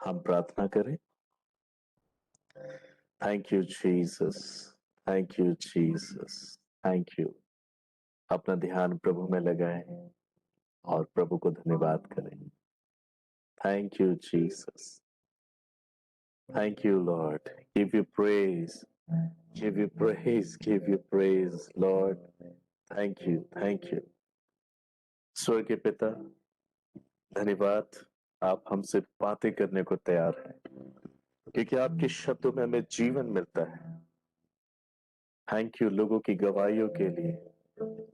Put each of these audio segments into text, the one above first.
हम प्रार्थना करें। Thank you Jesus, thank you Jesus, thank you. अपना ध्यान प्रभु में लगाएं और प्रभु को धन्यवाद करें। Thank you Jesus, thank you Lord. Give you praise, give you praise, give you praise Lord. Thank you, thank you. स्वर्ग के पिता, धन्यवाद, आप हमसे बातें करने को तैयार हैं क्योंकि आपके शब्दों में हमें जीवन मिलता है। थैंक यू लोगों की गवाहियों के लिए,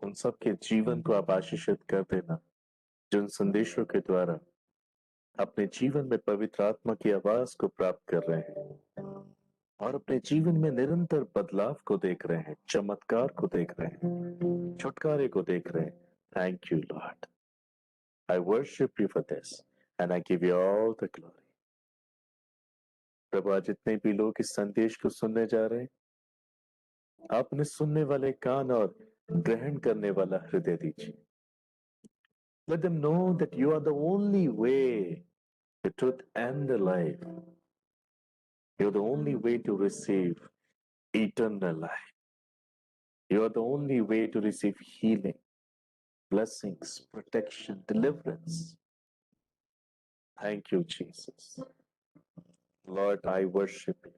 उन सब के जीवन को आप आशीषित कर देना जो उन संदेशों के द्वारा अपने जीवन में पवित्र आत्मा की आवाज को प्राप्त कर रहे हैं और अपने जीवन में निरंतर बदलाव को देख रहे हैं, चमत्कार को देख रहे हैं, छुटकारे को देख रहे हैं। Thank you lord, I worship you for this and I give you all the glory. प्रभु, आज जितने भी लोग इस संदेश को सुनने जा रहे हैं, आपने सुनने वाले कान और ग्रहण करने वाला हृदय दीजिए। Let them know that you are the only way, the truth, and the life. You're the only way to receive eternal life. You are the only way to receive healing, blessings, protection, deliverance. Thank you, Jesus. Lord, I worship you.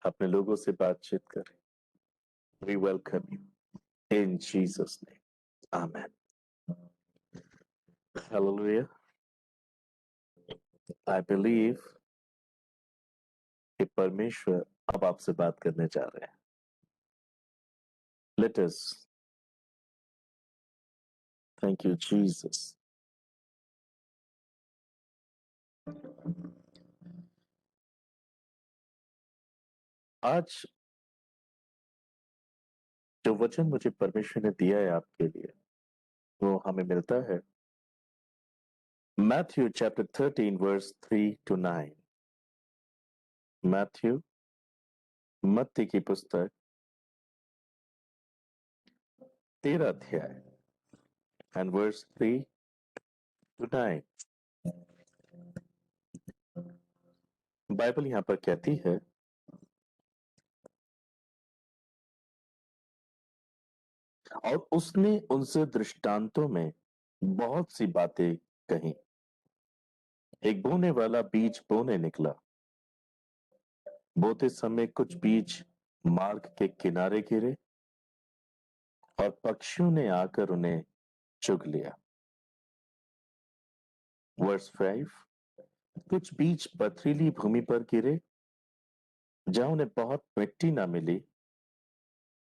अपने लोगों से बातचीत करें. We welcome you in Jesus' name. Amen. Hallelujah. I believe कि परमेश्वर अब आपसे बात करने जा रहे हैं. Let us. Thank you, Jesus. आज जो वचन मुझे परमेश्वर ने दिया है आपके लिए, वो हमें मिलता है Matthew chapter 13 verse 3 to 9। Matthew, मत्ती की पुस्तक 13 अध्याय एंड वर्स 3 to 9। बाइबल यहां पर कहती है, और उसने उनसे दृष्टांतों में बहुत सी बातें कही। एक बोने वाला बीज बोने निकला। बोते समय कुछ बीज मार्ग के किनारे गिरे और पक्षियों ने आकर उन्हें चुग लिया। वर्स 5, कुछ बीज पथरीली भूमि पर गिरे जहां उन्हें बहुत मिट्टी ना मिली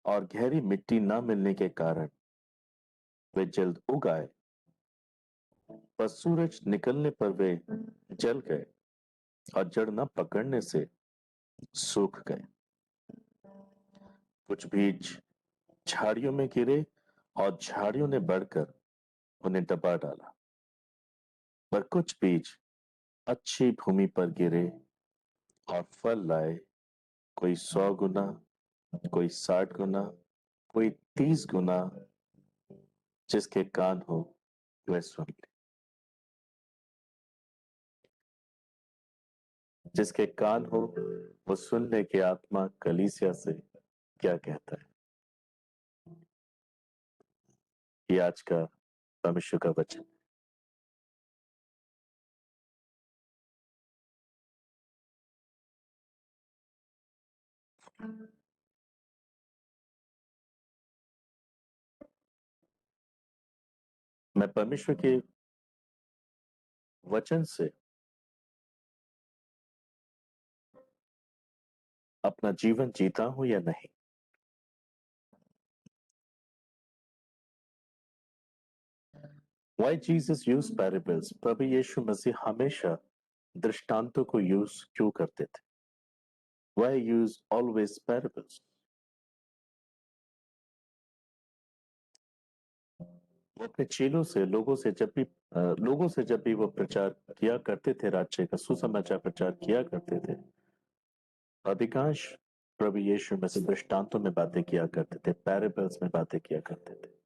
और गहरी मिट्टी ना मिलने के कारण वे जल्द उग आए, पर सूरज निकलने पर वे जल गए और जड़ न पकड़ने से सूख गए। कुछ बीज झाड़ियों में गिरे और झाड़ियों ने बढ़कर उन्हें दबा डाला, पर कुछ बीज अच्छी भूमि पर गिरे और फल लाए, कोई 100 गुना, कोई 60 गुना, कोई 30 गुना। जिसके कान हो वह सुन ले। जिसके कान हो वो सुन ले कि आत्मा कलीसिया से क्या कहता है। ये आज का परमेश्वर का वचन। मैं परमेश्वर के वचन से अपना जीवन जीता हूं या नहीं, Why Jesus used parables? प्रभु यीशु मसीह हमेशा दृष्टांतों को यूज क्यों करते थे? Why use always parables? वो अपने चेलों से, लोगों से जब भी वो प्रचार किया करते थे, राज्य का सुसमाचार प्रचार किया करते थे, अधिकांश प्रभु यीशु मसीह दृष्टांतों में बातें किया करते थे, पैराबल्स में बातें किया करते थे।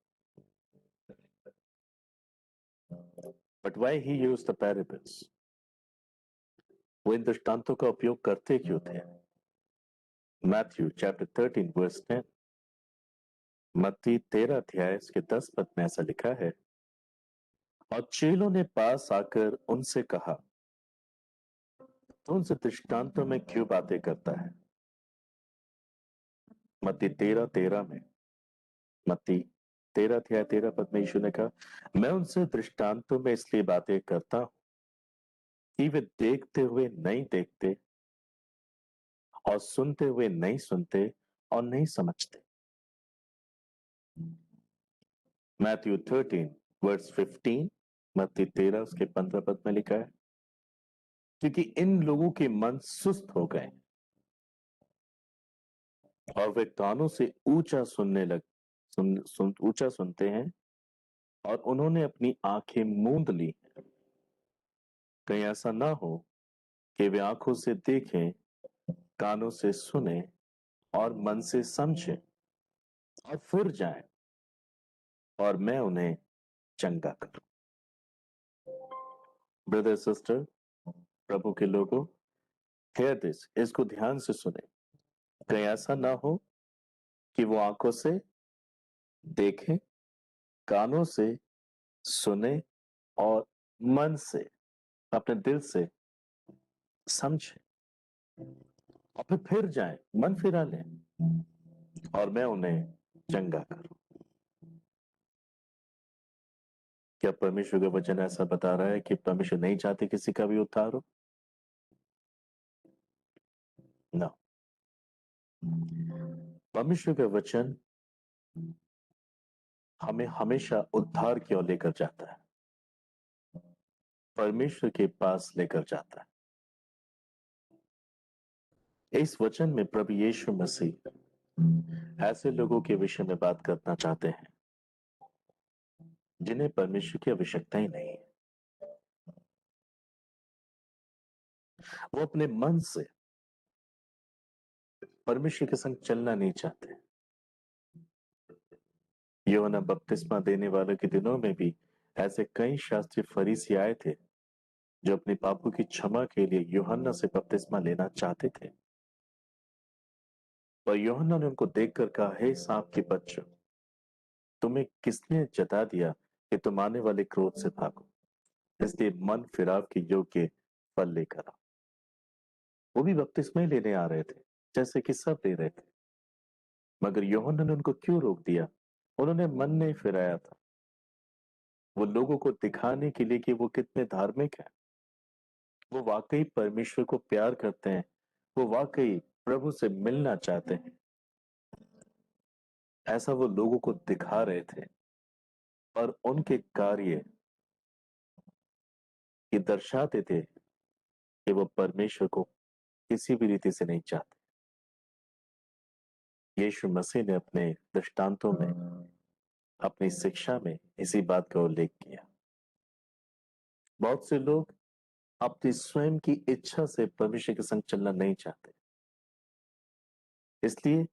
But why he used the parables? वो इन दृष्टांतों का उपयोग करते क्यों थे? मैथ्यू चैप्टर 13 वर्स 10, मत्ती 13 अध्याय इसके 10 पद में ऐसा लिखा है, और चेलों ने पास आकर उनसे कहा, तो उनसे दृष्टांतों में क्यों बातें करता है? मत्ती 13:13 में, मत्ती 13 अध्याय 13 पद में यीशु ने कहा, मैं उनसे दृष्टांतों में इसलिए बातें करता हूं कि वे देखते हुए नहीं देखते और सुनते हुए नहीं सुनते और नहीं समझते। मैथ्यू 13 वर्स 15, मत्ती 13 उसके 15 पद में लिखा है, क्योंकि इन लोगों के मन सुस्त हो गए और वे कानों से ऊंचा सुनने लग ऊंचा सुनते हैं और उन्होंने अपनी आंखें मूंद ली। कहीं ऐसा ना हो कि वे आंखों से देखें, कानों से सुने और मन से समझें और फिर जाएं और मैं उन्हें चंगा करूं। ब्रदर सिस्टर, प्रभु के लोगों, हेयर दिस, इसको ध्यान से सुने। कहीं ऐसा ना हो कि वो आंखों से देखें, कानों से सुने और मन से, अपने दिल से समझे और फिर जाएं, मन फिरा लें और मैं उन्हें चंगा करूं। क्या परमेश्वर का वचन ऐसा बता रहा है कि परमेश्वर नहीं चाहते किसी का भी उद्धार हो? ना। परमेश्वर का वचन हमें हमेशा उद्धार की ओर लेकर जाता है, परमेश्वर के पास लेकर जाता है। इस वचन में प्रभु यीशु मसीह ऐसे लोगों के विषय में बात करना चाहते हैं जिन्हें परमेश्वर की आवश्यकता ही नहीं है। वो अपने मन से परमेश्वर के संग चलना नहीं चाहते। यूहन्ना बपतिस्मा देने वाले के दिनों में भी ऐसे कई शास्त्री फरीसी आए थे जो अपने पापों की क्षमा के लिए यूहन्ना से बपतिस्मा लेना चाहते थे, पर यूहन्ना ने उनको देखकर कहा, हे सांप के बच्चों, तुम्हें किसने जता दिया कि तुम आने वाले क्रोध से भागो? इसलिए मन फिराव के योग्य फल लेकर आओ। वो भी बपतिस्मा ही लेने आ रहे थे जैसे कि सब ले रहे थे, मगर यूहन्ना ने उनको क्यों रोक दिया? उन्होंने मन नहीं फिराया था। वो लोगों को दिखाने के लिए कि वो कितने धार्मिक हैं, वो वाकई परमेश्वर को प्यार करते हैं, वो वाकई प्रभु से मिलना चाहते हैं, ऐसा वो लोगों को दिखा रहे थे। और उनके कार्य ये दर्शाते थे कि वो परमेश्वर को किसी भी रीति से नहीं चाहते। यीशु मसीह ने अपने दृष्टांतों में, अपनी शिक्षा में इसी बात का उल्लेख किया। बहुत से लोग अपनी स्वयं की इच्छा से परमेश्वर के संग चलना नहीं चाहते, इसलिए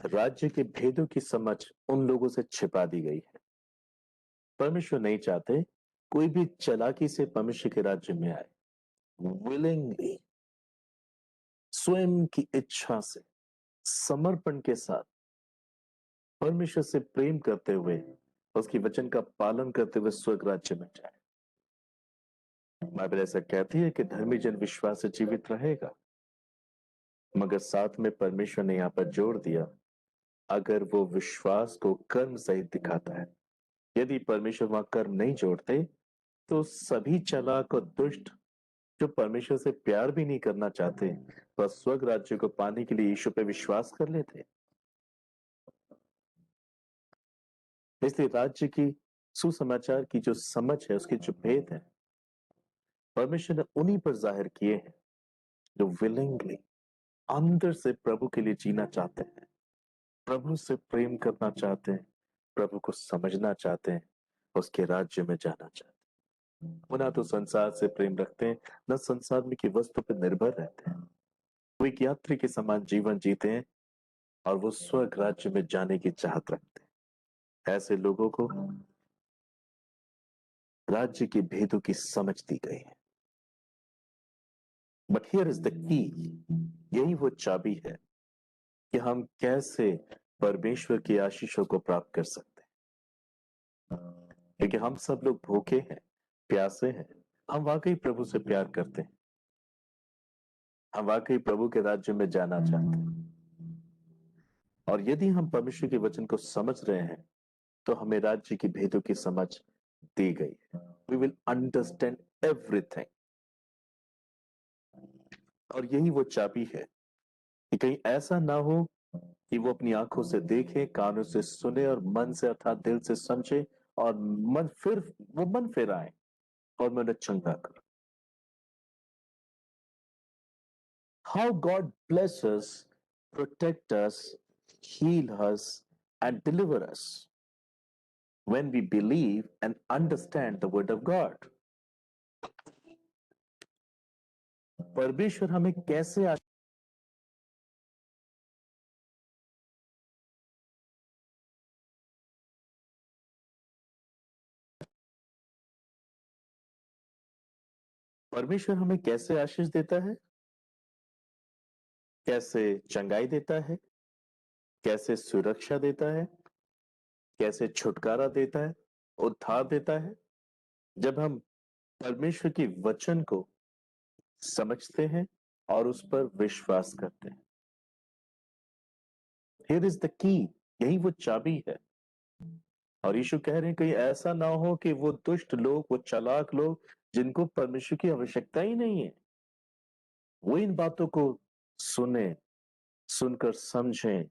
राज्य के भेदों की समझ उन लोगों से छिपा दी गई है। परमेश्वर नहीं चाहते कोई भी चालाकी से परमेश्वर के राज्य में आए। विलिंगली, स्वयं की इच्छा से, समर्पण के साथ, परमेश्वर से प्रेम करते हुए, उसकी वचन का पालन करते हुए स्वर्ग राज्य में जाए। बाइबल ऐसा कहती है कि धर्मी जन विश्वास से जीवित रहेगा, मगर साथ में परमेश्वर ने यहां पर जोड़ दिया, अगर वो विश्वास को कर्म सहित दिखाता है। यदि परमेश्वर वहां कर्म नहीं जोड़ते तो सभी चालाक और दुष्ट जो परमेश्वर से प्यार भी नहीं करना चाहते, वह स्वर्ग राज्य को पाने के लिए यीशु पे विश्वास कर लेते। इसलिए राज्य की, सुसमाचार की जो समझ है, उसके जो भेद है, परमेश्वर ने उन्हीं पर जाहिर किए हैं जो विलिंगली, अंदर से प्रभु के लिए जीना चाहते हैं, प्रभु से प्रेम करना चाहते हैं, प्रभु को समझना चाहते हैं, उसके राज्य में जाना चाहते हैं। वो ना तो संसार से प्रेम रखते हैं, न संसार में की वस्तु पर निर्भर रहते हैं। वो एक यात्री के समान जीवन जीते हैं और वो स्वर्ग राज्य में जाने की चाहत रखते हैं। ऐसे लोगों को राज्य के भेदों की समझ दी गई है। But here is the key, यही वो चाबी है कि हम कैसे परमेश्वर की आशीषों को प्राप्त कर सकते हैं। क्योंकि हम सब लोग भूखे हैं, प्यासे हैं, हम वाकई प्रभु से प्यार करते हैं, हम वाकई प्रभु के राज्य में जाना चाहते हैं। और यदि हम परमेश्वर के वचन को समझ रहे हैं तो हमें राज्य की भेदों की समझ दी गई है। We will understand everything. और यही वो चाबी है कि कहीं ऐसा ना हो कि वो अपनी आंखों से देखे, कानों से सुने और मन से अर्थात दिल से समझे और मन फिर आए और मैं उन्हें चंगा करूं। How God bless us, protect us, heal us and deliver us when we believe and understand the word of God. परमेश्वर हमें कैसे परमेश्वर हमें कैसे आशीष देता है, कैसे चंगाई देता है, कैसे सुरक्षा देता है, कैसे छुटकारा देता है, उद्धार देता है। जब हम परमेश्वर की वचन को समझते हैं और उस पर विश्वास करते हैं। हियर इज द की, यही वो चाबी है। और यीशु कह रहे हैं कहीं ऐसा ना हो कि वो दुष्ट लोग, वो चालाक लोग जिनको परमेश्वर की आवश्यकता ही नहीं है, वो इन बातों को सुने, सुनकर समझें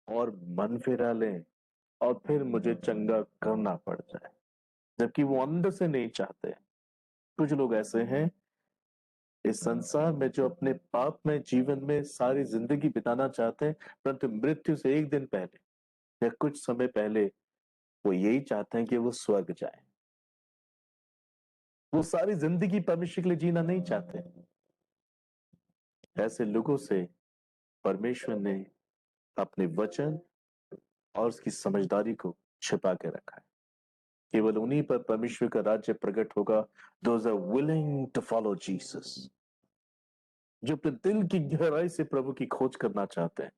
और मन फिरा लें और फिर मुझे चंगा करना पड़ जाए, जबकि वो अंदर से नहीं चाहते। कुछ लोग ऐसे हैं इस संसार में जो अपने पाप में जीवन में सारी जिंदगी बिताना चाहते हैं, परंतु मृत्यु से एक दिन पहले या कुछ समय पहले वो यही चाहते हैं कि वो स्वर्ग जाए। वो सारी जिंदगी परमेश्वर के लिए जीना नहीं चाहते। ऐसे लोगों से परमेश्वर ने अपने वचन और उसकी समझदारी को छिपा के रखा है। केवल उन्हीं पर परमेश्वर का राज्य प्रकट होगा, those are willing to follow Jesus, जो अपने दिल की गहराई से प्रभु की खोज करना चाहते हैं,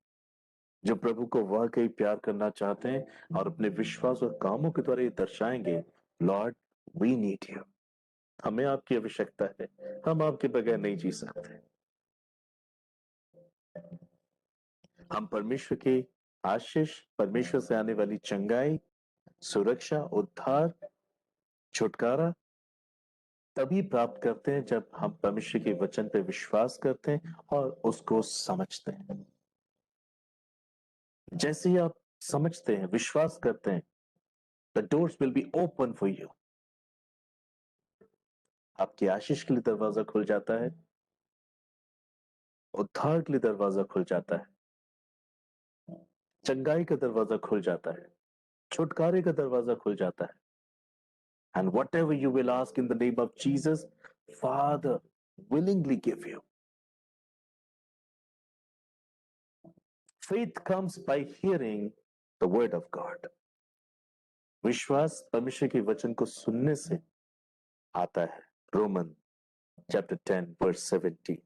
जो प्रभु को वाकई प्यार करना चाहते हैं और अपने विश्वास और कामों के द्वारा ये दर्शाएंगे, लॉर्ड वी नीड यू, हमें आपकी आवश्यकता है, हम आपके बगैर नहीं जी सकते। हम परमेश्वर की आशीष, परमेश्वर से आने वाली चंगाई, सुरक्षा, उद्धार, छुटकारा तभी प्राप्त करते हैं जब हम परमेश्वर के वचन पे विश्वास करते हैं और उसको समझते हैं। जैसे ही आप समझते हैं, विश्वास करते हैं, the doors will be open for you. आपकी आशीष के लिए दरवाजा खुल जाता है, उद्धार के लिए दरवाजा खुल जाता है, चंगाई का दरवाजा खुल जाता है, छुटकारे का दरवाजा खुल जाता है। And whatever you will ask in the name of Jesus, Father willingly give you. Faith comes by hearing the word of God. विश्वास परमेश्वर के वचन को सुनने से आता है। Roman chapter 10 verse 17.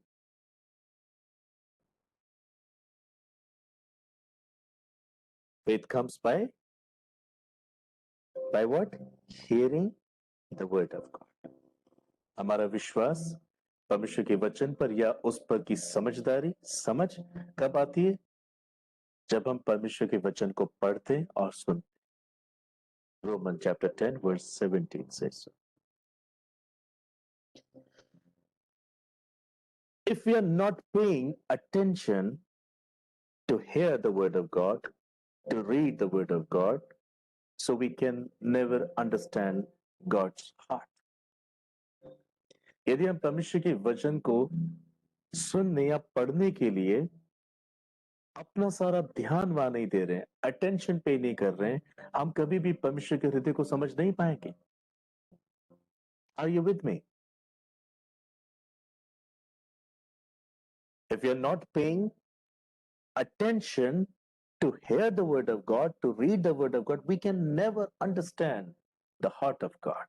Faith comes by what? Hearing the word of God. हमारा विश्वास परमेश्वर के वचन पर या उस पर की समझ कब आती है? जब हम परमेश्वर के वचन को पढ़ते और सुनते। Romans chapter 10 verse 17 says so. If we are not paying attention to hear the word of God, to read the word of God, so we can never understand God's heart. यदि हम परमेश्वर के वचन को सुनने या पढ़ने के लिए अपना सारा ध्यान वहां नहीं दे रहे हैं, अटेंशन पे नहीं कर रहे हैं, हम कभी भी परमेश्वर के हृदय को समझ नहीं पाएंगे। Are you with me? If you're not paying attention to hear the word of God, to read the word of God, we can never understand the heart of God.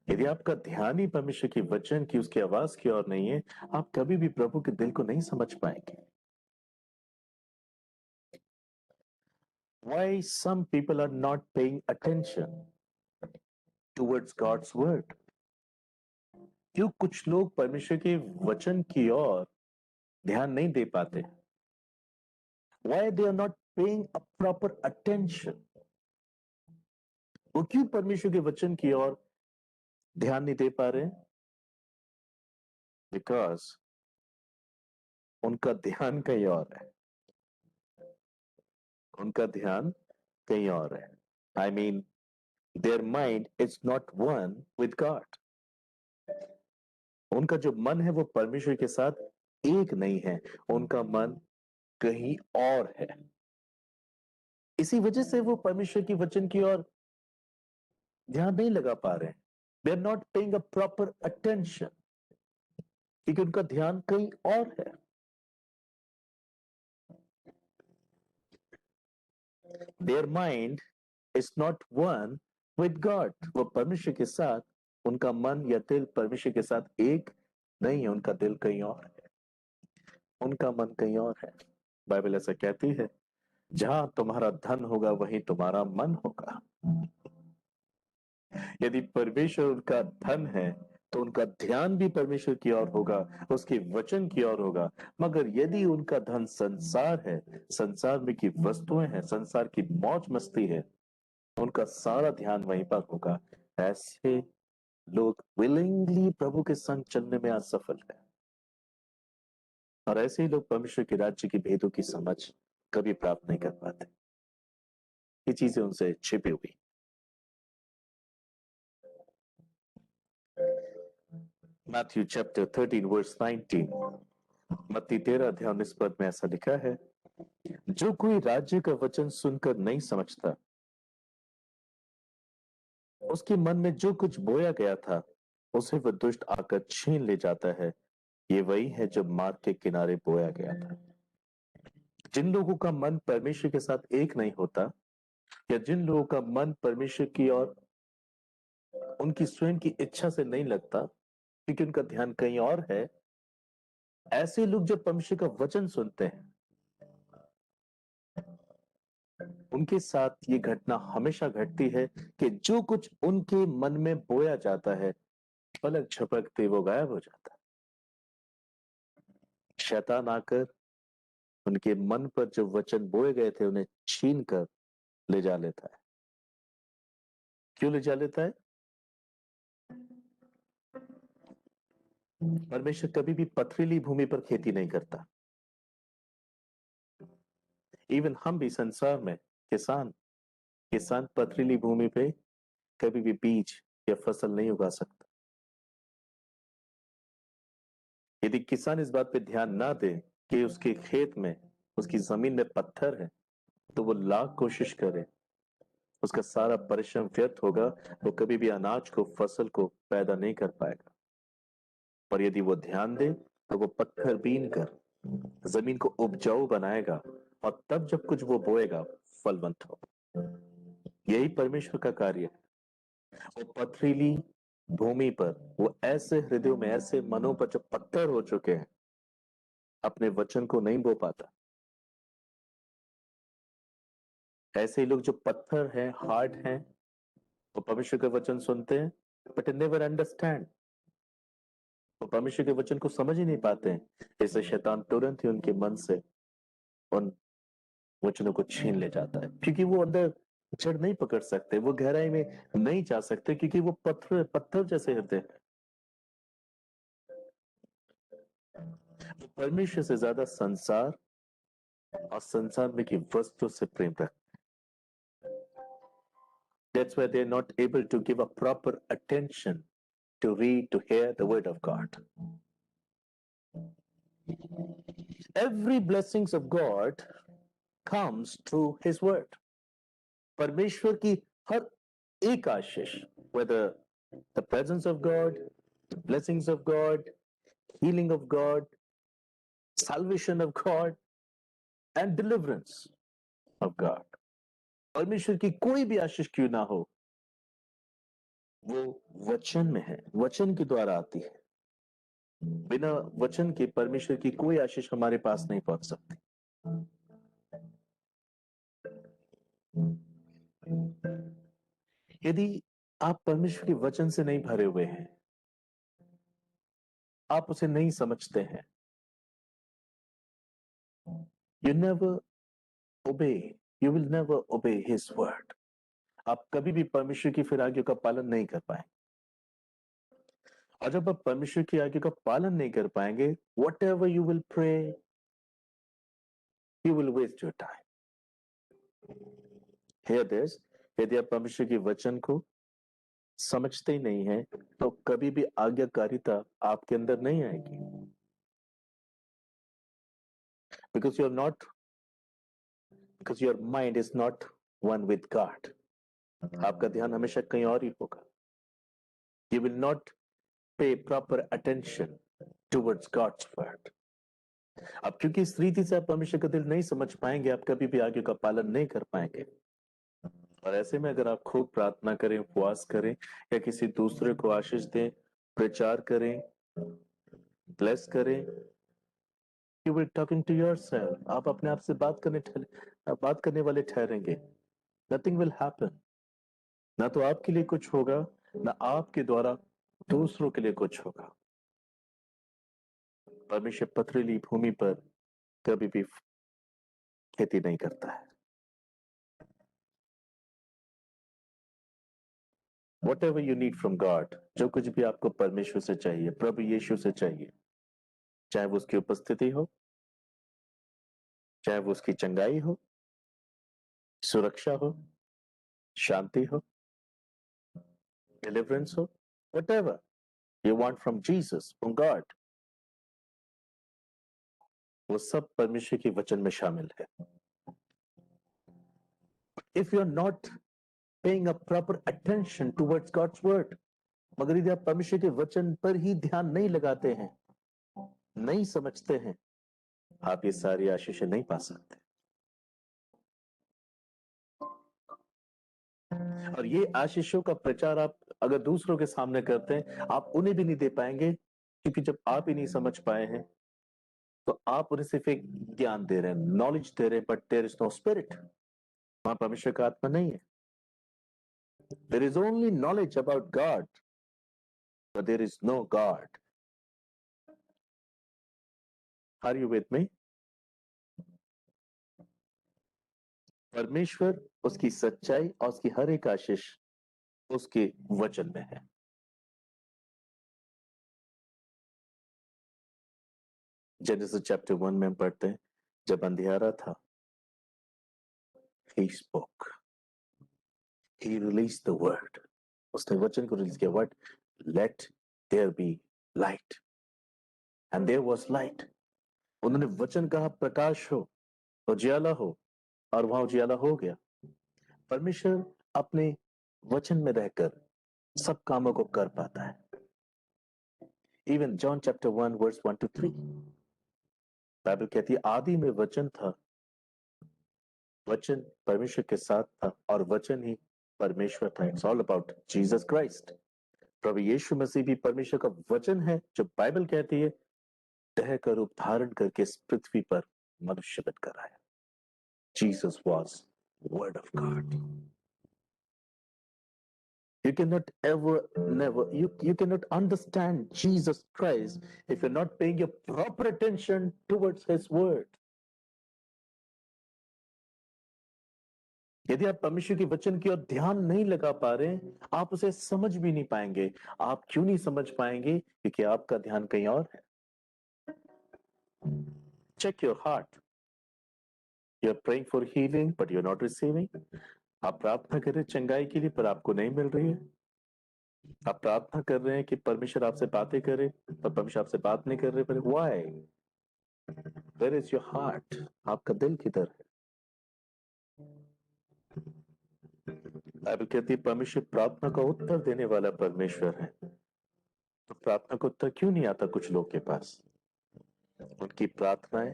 यदि आपका ध्यान ही परमेश्वर की वचन की, उसकी आवाज की ओर नहीं है, आप कभी भी प्रभु के दिल को नहीं समझ पाएंगे। Why some people are not paying attention towards God's word? क्यों कुछ लोग परमेश्वर के वचन की ओर ध्यान नहीं दे पाते? Why they are not paying a proper attention? वो क्यों परमेश्वर के वचन की ओर ध्यान नहीं दे पा रहे? Because उनका ध्यान कहीं और है। उनका ध्यान कहीं और है। I mean, their mind is not one with God. उनका जो मन है वो परमेश्वर के साथ एक नहीं है, उनका मन कहीं और है। इसी वजह से वो परमेश्वर की वचन की ओर ध्यान नहीं लगा पा रहे हैं। They are not paying a proper attention, क्योंकि उनका ध्यान कहीं और है। Their mind is not one with God. वो परमेश्वर के साथ, उनका मन या दिल परमेश्वर के साथ एक नहीं है, उनका दिल कहीं और है, उनका मन कहीं और है। बाइबल ऐसा कहती है, जहां तुम्हारा धन होगा वहीं तुम्हारा मन होगा। यदि परमेश्वर उनका धन है तो उनका ध्यान भी परमेश्वर की ओर होगा, उसके वचन की ओर होगा। मगर यदि उनका धन संसार है, संसार में की वस्तुएं हैं, संसार की मौज मस्ती है, उनका सारा ध्यान वहीं पर होगा। ऐसे लोग विलिंगली प्रभु के संग चलने में असफल है, और ऐसे ही लोग परमेश्वर के राज्य की भेदों की समझ कभी प्राप्त नहीं कर पाते। ये चीजें उनसे छिपी हुई। Matthew chapter 13 verse 19, मत्ती 13 अध्याय 19 पद में ऐसा लिखा है, जो कोई राज्य का वचन सुनकर नहीं समझता, उसके मन में जो कुछ बोया गया था उसे वह दुष्ट आकर छीन ले जाता है। ये वही है जो मार्ग के किनारे बोया गया था। जिन लोगों का मन परमेश्वर के साथ एक नहीं होता, या जिन लोगों का मन परमेश्वर की और उनकी स्वयं की इच्छा से नहीं लगता, क्योंकि उनका ध्यान कहीं और है, ऐसे लोग जब परमेश्वर का वचन सुनते हैं, उनके साथ ये घटना हमेशा घटती है कि जो कुछ उनके मन में बोया जाता है, पलक झपकते वो गायब हो जाता है। शैतान आकर उनके मन पर जो वचन बोए गए थे उन्हें छीन कर ले जा लेता है। क्यों ले जा लेता है? परमेश्वर कभी भी पथरीली भूमि पर खेती नहीं करता। इवन हम भी संसार में किसान किसान पथरीली भूमि पे कभी भी बीज या फसल नहीं उगा सकता। यदि किसान इस बात पे ध्यान ना दे कि उसके खेत में, उसकी जमीन में पत्थर है, तो वो लाख कोशिश करे, उसका सारा परिश्रम व्यर्थ होगा, वो कभी भी अनाज को, फसल को पैदा नहीं कर पाएगा। पर यदि वो ध्यान दे तो वो पत्थर बीन कर जमीन को उपजाऊ बनाएगा, और तब जब कुछ वो बोएगा फलवंत हो। यही परमेश्वर का कार्य है। वो पथरीली भूमि पर, वो ऐसे हृदयों में, ऐसे मनों पर जो पत्थर हो चुके हैं, अपने वचन को नहीं बो पाता। ऐसे ही लोग जो पत्थर हैं, हार्ड हैं, वो परमेश्वर का वचन सुनते हैं बट नेवर अंडरस्टैंड। वो परमेश्वर के वचन को समझ ही नहीं पाते हैं। इससे शैतान तुरंत ही उनके मन से उन वचनों को छीन ले जाता है, क्योंकि वो अंदर जड़ नहीं पकड़ सकते, वो गहराई में नहीं जा सकते, क्योंकि वो पत्थर पत्थर जैसे हृदय। वो परमेश्वर से ज्यादा संसार और संसार में की वस्तु से प्रेम रखते। That's why they're not able to give a proper attention to read, to hear the word of God. Every blessings of God comes through His word. परमेश्वर की हर एक आशीष, whether the presence of God, the blessings of God, healing of God, salvation of God, and deliverance of God, परमेश्वर की कोई भी आशीष क्यों ना हो, वो वचन में है, वचन के द्वारा आती है। बिना वचन के परमेश्वर की कोई आशीष हमारे पास नहीं पहुंच सकती। यदि आप परमेश्वर के वचन से नहीं भरे हुए हैं, आप उसे नहीं समझते हैं, you never obey, you will never obey his word. आप कभी भी परमेश्वर की फिर आज्ञा का पालन नहीं कर पाएंगे। और जब आप परमेश्वर की आज्ञा का पालन नहीं कर पाएंगे, whatever you will pray, you will waste your time. Hear this, यदि आप परमेश्वर के वचन को समझते ही नहीं है, तो कभी भी आज्ञाकारिता आपके अंदर नहीं आएगी। Because you are not, because your mind is not one with God. आपका ध्यान हमेशा कहीं और ही होगा। You will not pay proper attention towards God's word. अब क्योंकि इस रीति से आप परमेश्वर का दिल नहीं समझ पाएंगे, आप कभी भी आज्ञा का पालन नहीं कर पाएंगे। और ऐसे में अगर आप खूब प्रार्थना करें, उपवास करें, या किसी दूसरे को आशीष दें, प्रचार करें, ब्लेस करें, you will talking to yourself. आप अपने आप से बात करने वाले ठहरेंगे। Nothing will happen. ना तो आपके लिए कुछ होगा, ना आपके द्वारा दूसरों के लिए कुछ होगा। परमेश्वर पथरीली भूमि पर कभी भी खेती नहीं करता है। What ever you need from God, जो कुछ भी आपको परमेश्वर से चाहिए, प्रभु यीशु से चाहिए, चाहे वो उसकी उपस्थिति हो, चाहे वो उसकी चंगाई हो, सुरक्षा हो, शांति हो, डिलीवरेंस हो, whatever you want from Jesus, from God, वो सब परमेश्वर के वचन में शामिल है। If you are not paying a proper attention towards God's word, मगर यदि आप परमेश्वर के वचन पर ही ध्यान नहीं लगाते हैं, नहीं समझते हैं, आप ये सारी आशीषें नहीं पा सकते। और ये आशीषों का प्रचार आप अगर दूसरों के सामने करते हैं, आप उन्हें भी नहीं दे पाएंगे, क्योंकि जब आप ही नहीं समझ पाए हैं, तो आप उन्हें सिर्फ एक ज्ञान दे रहे हैं, नॉलेज दे रहे हैं, but there is no spirit. वहां परमेश्वर का आत्मा नहीं है। There is only knowledge about God, but there is no God. Are you with me? परमेश्वर, उसकी सच्चाई और उसकी हर एक आशीष उसके वचन में है। जेनेसिस चैप्टर 1 में हम पढ़ते हैं, जब अंधियारा था, he spoke, he released the word, उसने वचन को रिलीज किया, what, let there be light, and there was light. उन्होंने वचन कहा, प्रकाश हो, उजियाला हो, और वहां उजियाला हो गया। परमेश्वर अपने वचन में रहकर सब कामों को कर पाता है। Even John chapter 1 verse 1 to 3, Bible कहती है, आदि में वचन था, वचन परमेश्वर के साथ था, और वचन ही परमेश्वर था। It's all about Jesus Christ. प्रभु यीशु मसीह भी परमेश्वर का वचन है, जो बाइबल कहती है देह का रूप धारण करके इस पृथ्वी पर मनुष्य बनकर आया। Jesus was word of God. You cannot ever, never, you cannot understand Jesus Christ if you're not paying your proper attention towards His word. यदि आप परमेश्वर के वचन की ओर ध्यान नहीं लगा पा रहे हैं, आप उसे समझ भी नहीं पाएंगे। आप क्यों नहीं समझ पाएंगे? क्योंकि आपका ध्यान कहीं और है। Check your heart. You're praying for healing, but you're not receiving. आप प्रार्थना कर रहे हैं चंगाई के लिए, पर आपको नहीं मिल रही है। आप प्रार्थना कर रहे हैं कि परमेश्वर आपसे बातें करे, पर परमेश्वर आपसे बात नहीं कर रहे। पर why? Where is your heart? आपका दिल किधर है? बाइबल कहती है परमेश्वर प्रार्थना का उत्तर देने वाला परमेश्वर है। तो प्रार्थना का उत्तर क्यों नहीं आता कुछ लोग के पास? उनकी प्रार्थनाएं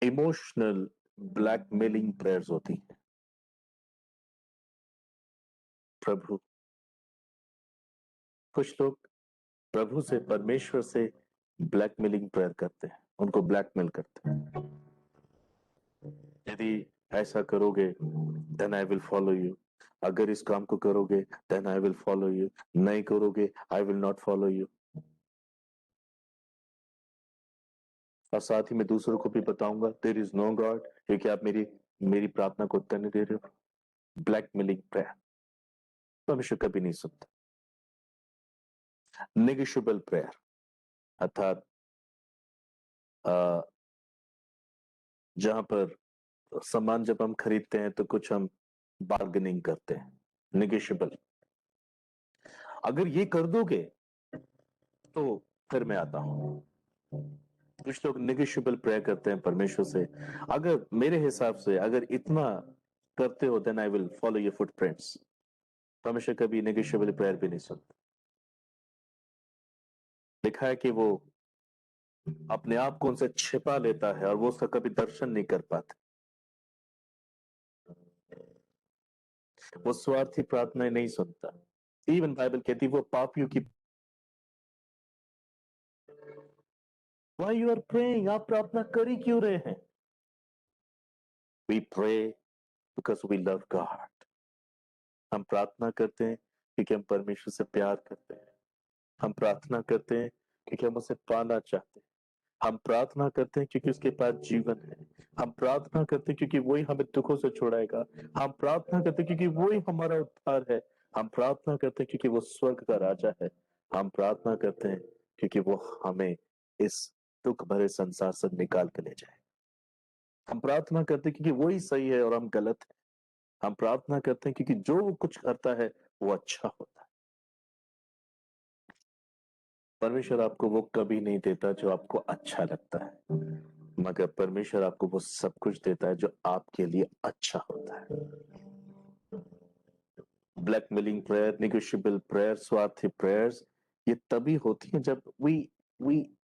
इमोशनल ब्लैकमेलिंग प्रेयर्स होती हैं। प्रभु, कुछ लोग प्रभु से, परमेश्वर से ब्लैकमेलिंग प्रेयर करते हैं, उनको ब्लैकमेल करते हैं। यदि ऐसा करोगे then I will follow you, अगर इस काम को करोगे then I will follow you, नहीं करोगे I will not follow you. और साथ ही मैं दूसरों को भी बताऊंगा देयर इज नो गॉड, क्योंकि आप मेरी मेरी प्रार्थना को उत्तर नहीं दे रहे हो। ब्लैकमेलिंग प्रेयर परमेश्वर कभी नहीं सुनता। नेगोशिएबल प्रेयर अर्थात जहां पर सामान जब हम खरीदते हैं तो कुछ हम बार्गेनिंग करते हैं, नेगोशिएबल। अगर ये कर दोगे तो फिर मैं आता हूं। कुछ लोग नेगोशिएबल प्रेयर करते हैं परमेश्वर से, अगर मेरे हिसाब से अगर इतना करते हो then I will follow your footprints. परमेश्वर कभी नेगोशिएबल प्रेयर भी नहीं सुनता। लिखा है कि वो अपने आप को उनसे छिपा लेता है और वो उसका कभी दर्शन नहीं कर पाते। वो स्वार्थी प्रार्थनाएं नहीं सुनता। इवन बाइबल कहती है वो पापियों की। Why you are praying? आप प्रार्थना कर ही क्यों रहे हैं? We pray because we love God. हम प्रार्थना करते हैं क्योंकि हम परमेश्वर से प्यार करते हैं। हम प्रार्थना करते हैं क्योंकि हम उसे पाना चाहते हैं। हम प्रार्थना करते हैं क्योंकि उसके पास जीवन है। हम प्रार्थना करते हैं क्योंकि वही हमें दुखों से छुड़ाएगा। हम प्रार्थना करते हैं क्योंकि वही हमारा उद्धार है। हम प्रार्थना करते हैं क्योंकि वो स्वर्ग का राजा है। हम प्रार्थना करते हैं क्योंकि वो हमें इस दुख भरे संसार से निकाल के ले जाए। हम प्रार्थना करते हैं क्योंकि वही सही है और हम गलत है। हम प्रार्थना करते हैं क्योंकि जो वो कुछ करता है वो अच्छा होता है। परमेश्वर आपको वो कभी नहीं देता जो आपको अच्छा लगता है, मगर परमेश्वर आपको वो सब कुछ देता है जो आपके लिए अच्छा होता है। ब्लैकमेलिंग प्रेयर, नेगोशिएबल प्रेयर, स्वार्थी प्रेयर्स ये तभी होती हैं जब we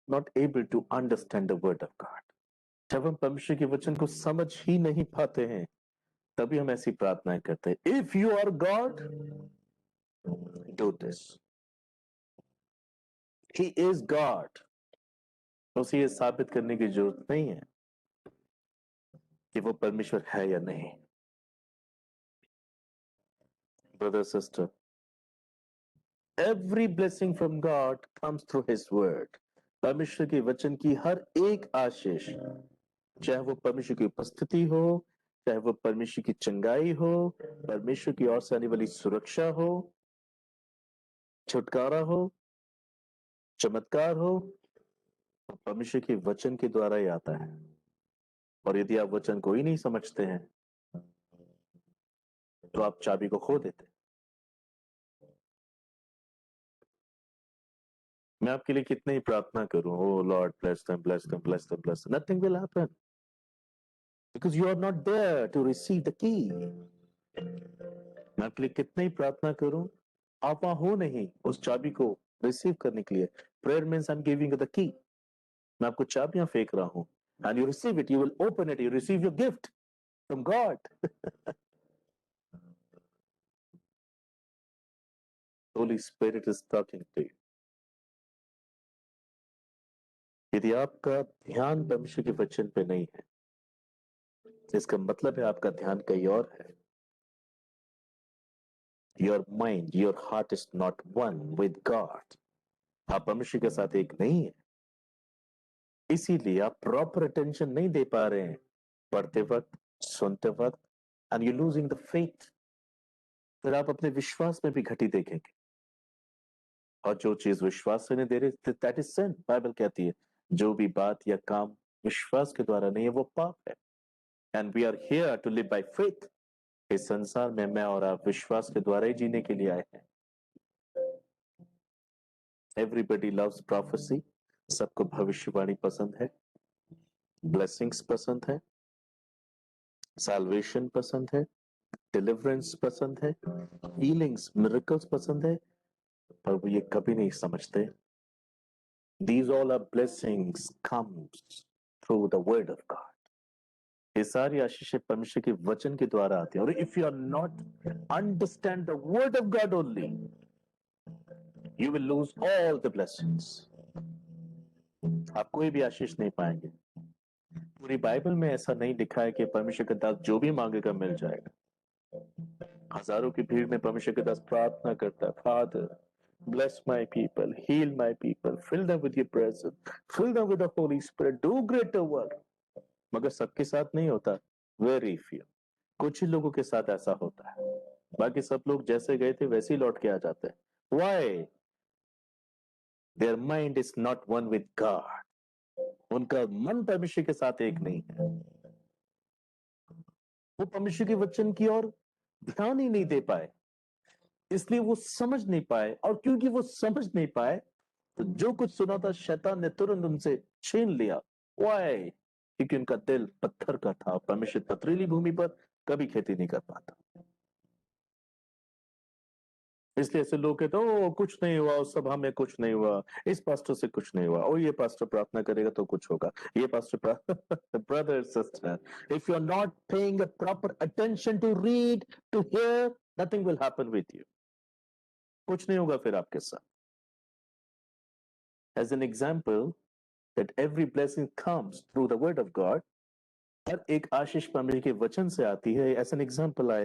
not able to understand the word of God. जब हम परमेश्वर के वचन को समझ ही नहीं पाते हैं तभी हम ऐसी प्रार्थनाएं करते हैं। If you are God do this, he is God. उसे ये साबित करने की जरूरत नहीं है कि वो परमेश्वर है या नहीं। Brother sister, every blessing from God comes through his word. परमेश्वर के वचन की हर एक आशीष, चाहे वो परमेश्वर की उपस्थिति हो, चाहे वो परमेश्वर की चंगाई हो, परमेश्वर की ओर से आने वाली सुरक्षा हो, छुटकारा हो, चमत्कार हो, तो परमेश्वर के वचन के द्वारा ही आता है। और यदि आप वचन को ही नहीं समझते हैं तो आप चाबी को खो देते हैं। मैं आपके लिए कितने ही प्रार्थना करूं, oh lord bless them, bless them, bless them, bless them, nothing will happen because you are not there to receive the key. मैं आपके लिए कितने ही प्रार्थना करूं, आप वहां हो नहीं उस चाबी को रिसीव करने के लिए। Prayer means I am giving you the key. मैं आपको चाबियां फेंक रहा हूं and you receive it, you will open it, you receive your gift from God. Holy spirit is talking to you. यदि आपका ध्यान परमेश्वर के वचन पे नहीं है, इसका मतलब है आपका ध्यान कहीं और है। Your mind, your heart is not one with God. आप परमेश्वर के साथ एक नहीं है, इसीलिए आप प्रॉपर अटेंशन नहीं दे पा रहे हैं पढ़ते वक्त, सुनते वक्त, and you losing the faith. फिर आप अपने विश्वास में भी घटी देखेंगे, और जो चीज विश्वास से नहीं दे रहे दैट इज सिन। बाइबल कहती है जो भी बात या काम विश्वास के द्वारा नहीं है वो पाप है। And we are here to live by faith. इस संसार में मैं और आप विश्वास के द्वारा ही जीने के लिए आए हैं। Everybody loves prophecy. सबको भविष्यवाणी पसंद है, ब्लेसिंग्स पसंद है, साल्वेशन पसंद है, डिलीवरेंस पसंद है, हीलिंग्स, मिरेकल्स पसंद है, पर वो ये कभी नहीं समझते these all are blessings comes through the word of God। ये सारी आशीषें परमेश्वर के वचन के द्वारा आती है। और if you are not understand the word of God only, you will lose all the blessings. आप कोई भी आशीष नहीं पाएंगे। पूरी बाइबल में ऐसा नहीं लिखा है कि परमेश्वर के दास जो भी मांगेगा मिल जाएगा। हजारों की भीड़ में परमेश्वर के दास प्रार्थना करता है, father bless my people, heal my people, fill them with your presence, fill them with the Holy Spirit, do greater work। मगर सबके साथ नहीं होता, वेरी few, कुछ ही लोगों के साथ ऐसा होता है। बाकी सब लोग जैसे गए थे वैसे ही लौट के आ जाते हैं। Why? Their mind is not one with God। उनका मन परमेश्वर के साथ एक नहीं है। वो परमेश्वर के वचन की ओर ध्यान ही नहीं दे पाए, इसलिए वो समझ नहीं पाए। और क्योंकि वो समझ नहीं पाए, तो जो कुछ सुना था शैतान ने तुरंत उनसे छीन लिया। वाई? क्योंकि उनका दिल पत्थर का था। परमेश्वर पथरीली भूमि पर कभी खेती नहीं कर पाता। इसलिए ऐसे लोग कहते ओ कुछ नहीं हुआ, उस सभा में कुछ नहीं हुआ, इस पास्टर से कुछ नहीं हुआ, ओ ये पास्टर प्रार्थना करेगा तो कुछ होगा, ये pastor brother sister, if you are not paying a proper attention to read, to hear, nothing will happen with you. कुछ नहीं होगा फिर आपके साथ। As an example, that every blessing comes through the word of God, हर एक आशीष परमेश्वर के वचन से आती है। As an example, I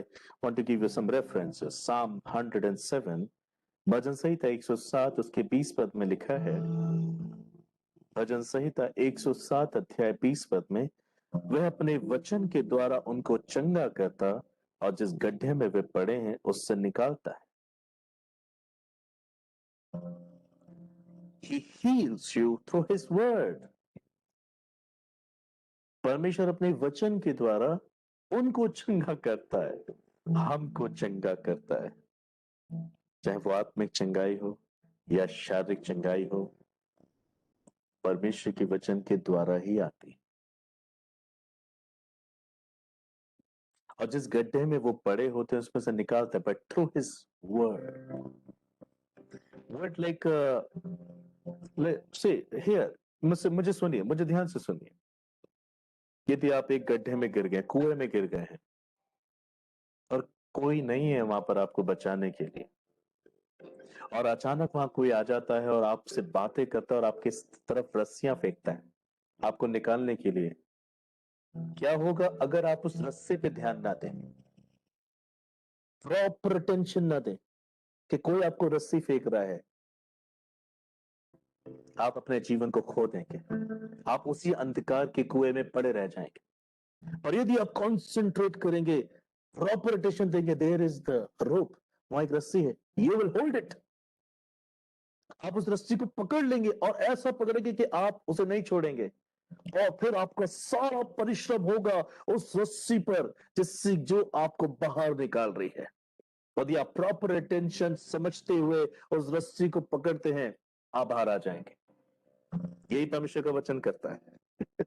want to give you some references. Psalm 107, भजन संहिता 107 उसके 20 पद में लिखा है, भजन संहिता 107 अध्याय 20 पद में, वह अपने वचन के द्वारा उनको चंगा करता और जिस गड्ढे में वे पड़े हैं उससे निकालता है। He heals you through his word। परमेश्वर अपने वचन के द्वारा उनको चंगा करता है, हमको चंगा करता है। चाहे वो आत्मिक चंगाई हो या शारीरिक चंगाई हो, परमेश्वर के वचन के द्वारा ही आती। और जिस गड्ढे में वो पड़े होते हैं उसमें से निकालता है, but through his word. Word like से हियर, मुझे सुनिए, मुझे ध्यान से सुनिए। यदि आप एक गड्ढे में गिर गए, कुएं में गिर गए हैं और कोई नहीं है वहां पर आपको बचाने के लिए, और अचानक वहां कोई आ जाता है और आपसे बातें करता है और आपके तरफ रस्सियां फेंकता है आपको निकालने के लिए, क्या होगा अगर आप उस रस्से पे ध्यान ना दें, प्रॉपर अटेंशन ना दें कि कोई आपको रस्सी फेंक रहा है? आप अपने जीवन को खो देंगे, आप उसी अंधकार के कुएं में पड़े रह जाएंगे। और यदि आप कॉन्सेंट्रेट करेंगे, प्रॉपर अटेंशन देंगे, देयर इज द रोप, वहां एक रस्सी है, यू विल होल्ड इट। आप उस रस्सी को पकड़ लेंगे और ऐसा पकड़ेंगे कि आप उसे नहीं छोड़ेंगे, और फिर आपका सारा परिश्रम होगा उस रस्सी पर जिससे जो आपको बाहर निकाल रही है। यदि आप प्रॉपर अटेंशन समझते हुए उस रस्सी को पकड़ते हैं, आप बाहर आ जाएंगे। यही परमेश्वर का वचन करता है।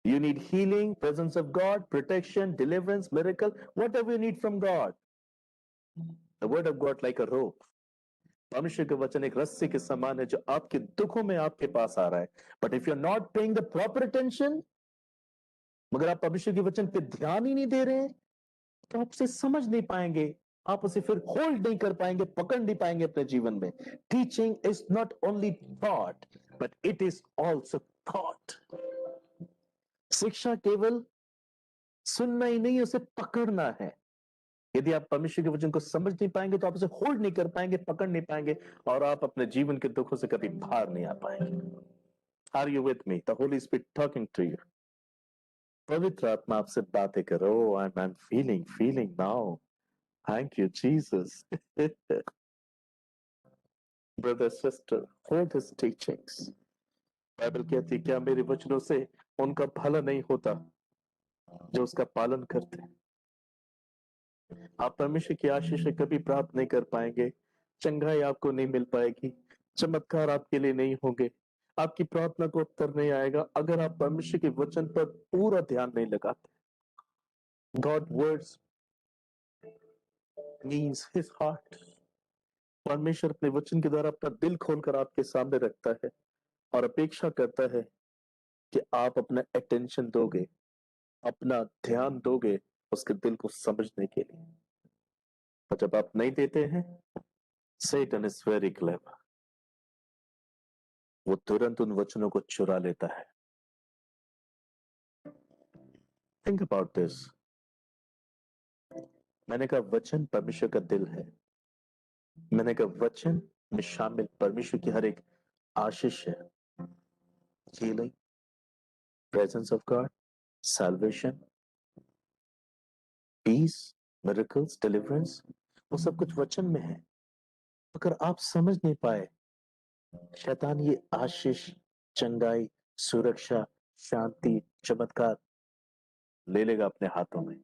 You need healing, presence of God, protection, deliverance, miracle, whatever you need from God. The word of God like a rope। परमेश्वर का वचन एक रस्सी के समान है जो आपके दुखों में आपके पास आ रहा है। But if you are not paying the proper attention, मगर आप परमेश्वर के वचन पे ध्यान ही नहीं दे रहे हैं, तो आप उसे समझ नहीं पाएंगे, आप उसे फिर होल्ड नहीं कर पाएंगे, पकड़ नहीं पाएंगे अपने जीवन में। Teaching is not only thought, but it is also thought. शिक्षा केवल सुनना ही नहीं, उसे पकड़ना है। यदि आप परमेश्वर के वचन को समझ नहीं पाएंगे तो आप उसे होल्ड नहीं कर पाएंगे, पकड़ नहीं पाएंगे, और आप अपने जीवन के दुखों से कभी बाहर नहीं आ पाएंगे। Are you with me? The holy spirit talking to you. पवित्र आत्मा आपसे बातें करो। I am feeling feeling now. Thank you Jesus. Brother sister, hold his teachings. Bible कहती है, क्या मेरे वचनों से उनका भला नहीं होता जो उसका पालन करते हैं? आप परमेश्वर की आशीष से कभी प्राप्त नहीं कर पाएंगे, चंगाई आपको नहीं मिल पाएगी, चमत्कार आपके लिए नहीं होंगे, आपकी प्रार्थना को उत्तर नहीं आएगा अगर आप परमेश्वर के वचन पर पूरा ध्यान नहीं लगाते। God words means his heart. परमेश्वर अपने वचन के द्वारा अपना दिल खोलकर आपके सामने रखता है और अपेक्षा करता है कि आप अपना अटेंशन दोगे अपना ध्यान दोगे उसके दिल को समझने के लिए। और जब आप नहीं देते हैं, Satan is very clever. वो तुरंत उन वचनों को चुरा लेता है। Think about this. मैंने कहा वचन परमेश्वर का दिल है। मैंने कहा वचन में शामिल परमेश्वर की हर एक आशीष है। Healing, presence of God, salvation, peace, miracles, deliverance, वो सब कुछ वचन में है। अगर आप समझ नहीं पाए, शैतान ये आशीष, चंगाई, सुरक्षा, शांति, चमत्कार ले लेगा अपने हाथों में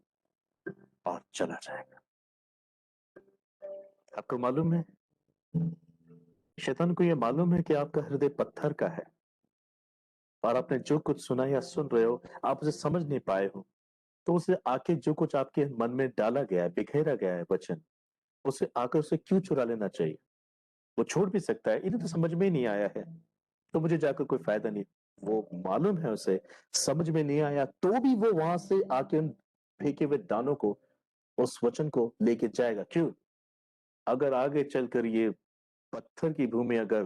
और चला जाएगा। आपको मालूम है, शैतान को यह मालूम है कि आपका हृदय पत्थर का है और आपने जो कुछ सुना या सुन रहे हो आप उसे समझ नहीं पाए हो, तो उसे आके जो कुछ आपके मन में डाला गया है, बिखेरा गया है वचन, उसे आकर उसे क्यों चुरा लेना चाहिए? वो छोड़ भी सकता है, इन्हें तो समझ में ही नहीं आया है तो मुझे जाकर कोई फायदा नहीं। वो मालूम है उसे समझ में नहीं आया तो भी वो वहां से आके उन फेंके हुए दानों को, उस वचन को लेके जाएगा। क्यों? अगर आगे चलकर ये पत्थर की भूमि अगर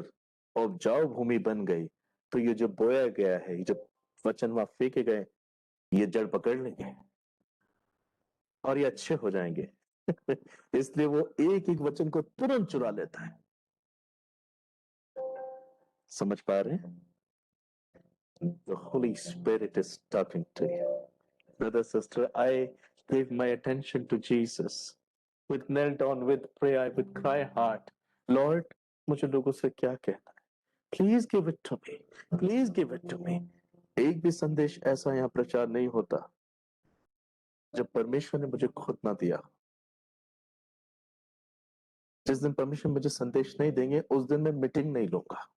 उपजाऊ भूमि बन गई तो ये जो बोया गया है, ये जो वचन वहां फेंके गए, ये जड़ पकड़ लेंगे और ये अच्छे हो जाएंगे। इसलिए वो एक एक वचन को तुरंत चुरा लेता है। समझ पा रहे हैं? The Holy Spirit is talking to you. Brother, sister, I gave my attention to Jesus. With knelt on, with prayer, with cry heart. Lord, मुझे लोगों से क्या कहना है? Please give it to me. Please give it to me. एक भी संदेश ऐसा यहाँ प्रचार नहीं होता जब परमेश्वर ने मुझे खुद ना दिया। जिस दिन परमेश्वर मुझे संदेश नहीं देंगे उस दिन मैं मीटिंग नहीं लूंगा।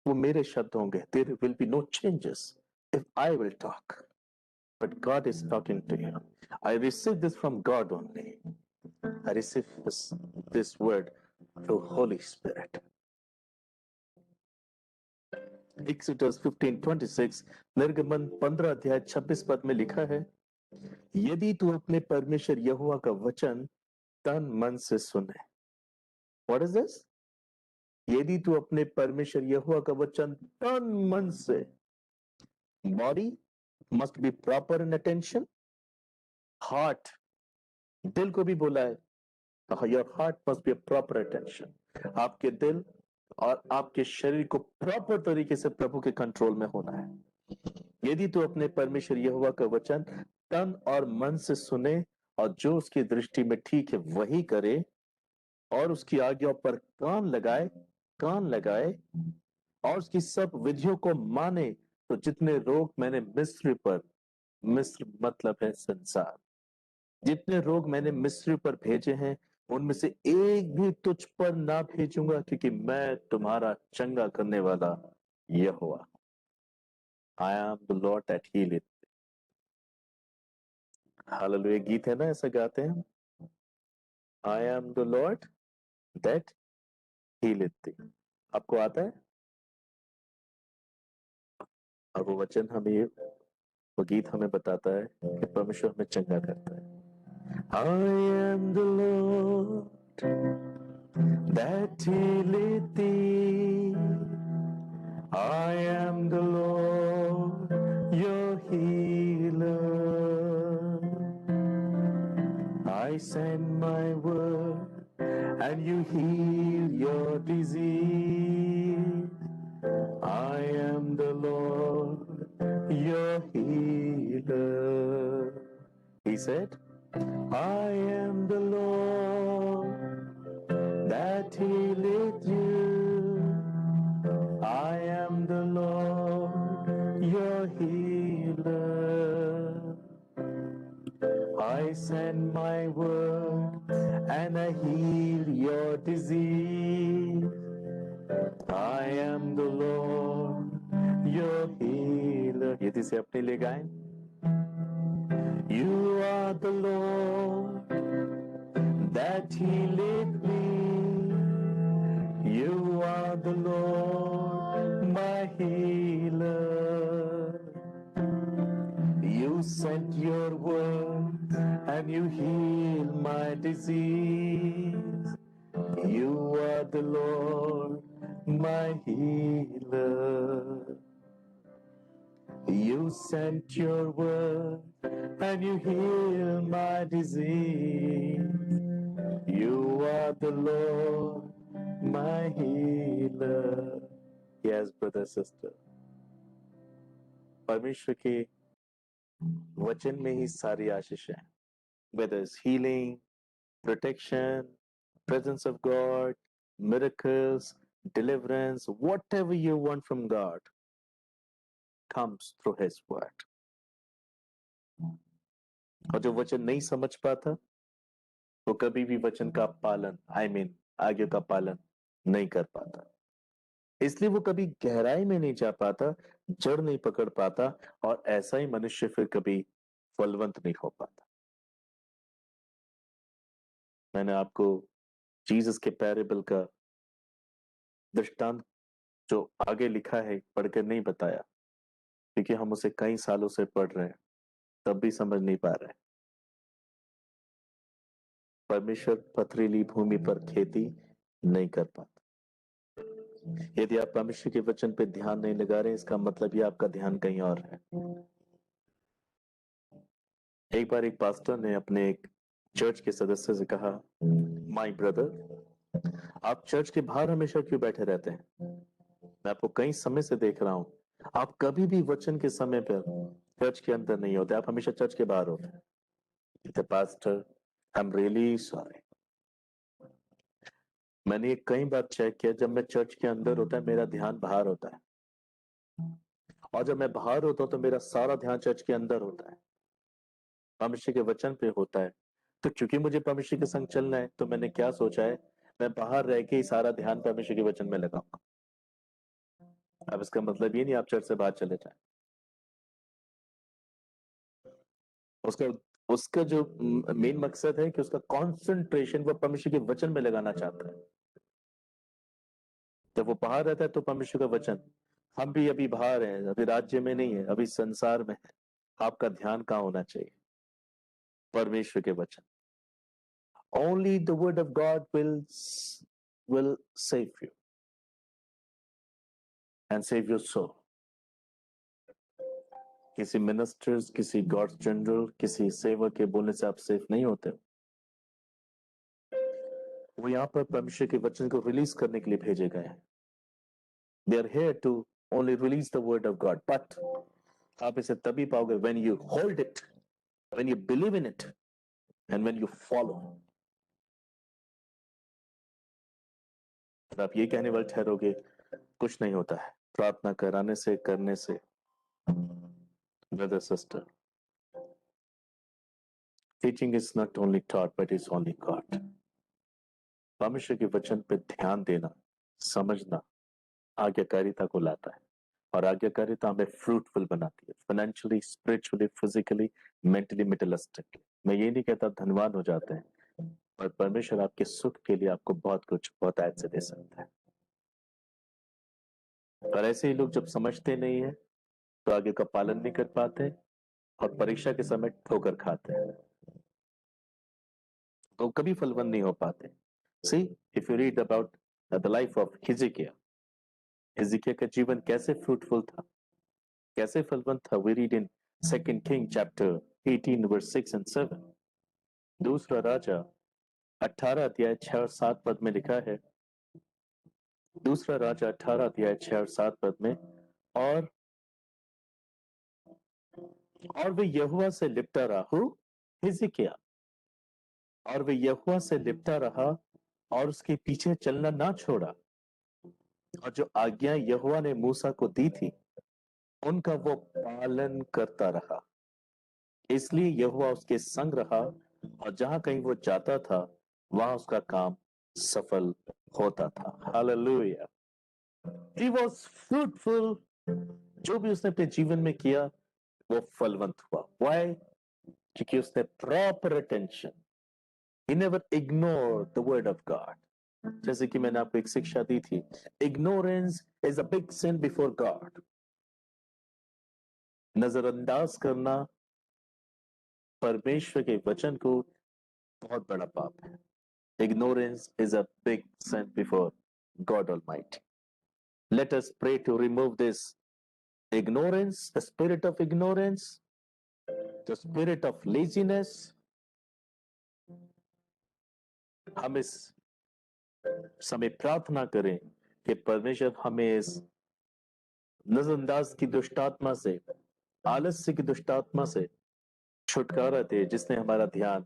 वो मेरे शब्द होंगे। There will be no changes if I will talk. But God is talking to you. I receive this from God only. I receive this word through Holy Spirit. Exodus 15:26, निर्गमन 15 अध्याय 26 पद में लिखा है, यदि तू अपने परमेश्वर यहोवा का वचन तन मन से सुने। What is this? यदि तू अपने परमेश्वर यहोवा का वचन तन मन से, body must be proper in attention, heart, दिल को भी बोला है, your heart must be a proper attention. आपके दिल और आपके शरीर को प्रॉपर तरीके से प्रभु के कंट्रोल में होना है। यदि तू अपने परमेश्वर यहोवा का वचन तन और मन से सुने और जो उसकी दृष्टि में ठीक है वही करे और उसकी आज्ञाओं पर कान लगाए और उसकी सब विधियों को माने, तो जितने रोग मैंने मिस्र मतलब है संसार, जितने रोग मैंने मिस्र पर भेजे हैं उनमें से एक भी तुझ पर ना भेजूंगा, क्योंकि मैं तुम्हारा चंगा करने वाला यहोवा। I am the lord that healeth. Hallelujah गीत है ना, ऐसा गाते हैं, I am the lord that healeth. आपको आता है? और वो वचन हमें, वो गीत हमें बताता है कि परमेश्वर हमें चंगा करता है। आई am the lord that healeth thee. I am the Lord, your healer. I send my word and you heal your disease. I am the Lord, your healer. He said, I am the Lord that healeth you. I am the Lord, your healer. I send my word and I heal your disease. I am the Lord, your healer. ये से अपने लिए गाएं। You are the Lord that healeth me. You are the Lord, my healer. disease. You are the Lord, my healer. You sent your word and you heal my disease. You are the Lord, my healer. Yes, brother, sister. परमेश्वर के वचन में ही सारी आशीष है. Whether it's healing, protection, presence of God, miracles, deliverance, whatever you want from God comes through His word. और जो वचन नहीं समझ पाता वो कभी भी वचन का पालन आज्ञा का पालन नहीं कर पाता. इसलिए वो कभी गहराई में नहीं जा पाता, जड़ नहीं पकड़ पाता, और ऐसा ही मनुष्य फिर कभी फलवंत नहीं हो पाता. मैंने आपको जीसस के पैरेबल का दृष्टांत जो आगे लिखा है पढ़कर नहीं बताया, क्योंकि हम उसे कई सालों से पढ़ रहे हैं, तब भी समझ नहीं पा रहे. परमेश्वर पथरीली भूमि पर खेती नहीं कर पाता. यदि आप परमेश्वर के वचन पे ध्यान नहीं लगा रहे, इसका मतलब ये आपका ध्यान कहीं और है. एक बार एक पास्टर ने अपने एक चर्च के सदस्य से कहा, माय ब्रदर, आप चर्च के बाहर हमेशा क्यों बैठे रहते हैं? मैं आपको कई समय से देख रहा हूं, आप कभी भी वचन के समय पर चर्च के अंदर नहीं होते, आप हमेशा चर्च के बाहर होते हैं. Pastor, I am really sorry. मैंने ये कई बार चेक किया, जब मैं चर्च के अंदर होता है मेरा ध्यान बाहर होता है, और जब मैं बाहर होता हूं तो मेरा सारा ध्यान चर्च के अंदर होता है, परमेश्वर के वचन पे होता है. तो क्योंकि मुझे परमेश्वर के संग चलना है, तो मैंने क्या सोचा है, मैं बाहर रह के ही सारा ध्यान परमेश्वर के वचन में लगाऊंगा. अब इसका मतलब ये नहीं आप चर्च से बाहर चले जाएं. उसका उसका जो मेन मकसद है कि उसका कंसंट्रेशन वो परमेश्वर के वचन में लगाना चाहता है. जब वो बाहर रहता है तो परमेश्वर का वचन, हम भी अभी बाहर हैं, अभी राज्य में नहीं है, अभी संसार में है. आपका ध्यान कहाँ होना चाहिए? परमेश्वर के वचन. Only the word of God will save you and save your soul. किसी मिनिस्टर्स, किसी गॉड्स जनरल, किसी सेवक के बोलने से आप सेफ नहीं होते. वो यहाँ पर परमेश्वर के वचन को रिलीज करने के लिए भेजे गए हैं. They are here to only release the word of God. But आप इसे तभी पाओगे when you hold it, when you believe in it, and when you follow. आप ये कहने वाले ठहरोगे कुछ नहीं होता है प्रार्थना कराने से, करने से. Brother, sister, teaching is not only taught but is only God. परमेश्वर के वचन पे ध्यान देना, समझना आज्ञाकारिता को लाता है, और आज्ञाकारिता हमें फ्रूटफुल बनाती है, फाइनेंशियली, स्पिरिचुअली, फिजिकली, मेंटली, मेटलिस्टिकली. मैं ये नहीं कहता धनवान हो जाते हैं, पर परमेश्वर आपके सुख के लिए आपको बहुत कुछ बहुत ऐड से दे सकता है. और ऐसे ही लोग जब समझते नहीं है तो आगे का पालन नहीं कर पाते, और परीक्षा के समय ठोकर खाते हैं, तो कभी फलवंत नहीं हो पाते. See, if you read about the life of Hezekiah, हिजकिय्याह का जीवन कैसे फ्रूटफुल था, कैसे फलवंत था. We read in 2 King chapter 18 verse 6 and 7. दूसरा राजा 18 अध्याय 6 और 7 पद में लिखा है, दूसरा राजा 18 अध्याय 6 और 7 पद में, और वे यहोवा से लिपटा रहा, हिजकिय्याह, और वे यहोवा से लिपटा रहा और उसके पीछे चलना ना छोड़ा, और जो आज्ञा यहोवा ने मूसा को दी थी उनका वो पालन करता रहा. इसलिए यहोवा उसके संग रहा, और जहां कहीं वो जाता था वहां उसका काम सफल होता था. हालेलुया. He was fruitful. जो भी उसने अपने जीवन में किया वो फलवंत हुआ. Why? क्योंकि उसने proper attention. He never ignored the word of God. जैसे कि मैंने आपको एक शिक्षा दी थी, ignorance is a big sin before God. नजरअंदाज करना परमेश्वर के वचन को बहुत बड़ा पाप है। Ignorance is a big sin before God Almighty. Let us pray to remove this ignorance, the spirit of ignorance, the spirit of laziness. हम इस समय प्रार्थना करें कि परमेश्वर हमें इस नजरअंदाज की दुष्टात्मा से, आलस्य की दुष्टात्मा से छुटकारा दे, जिसने हमारा ध्यान,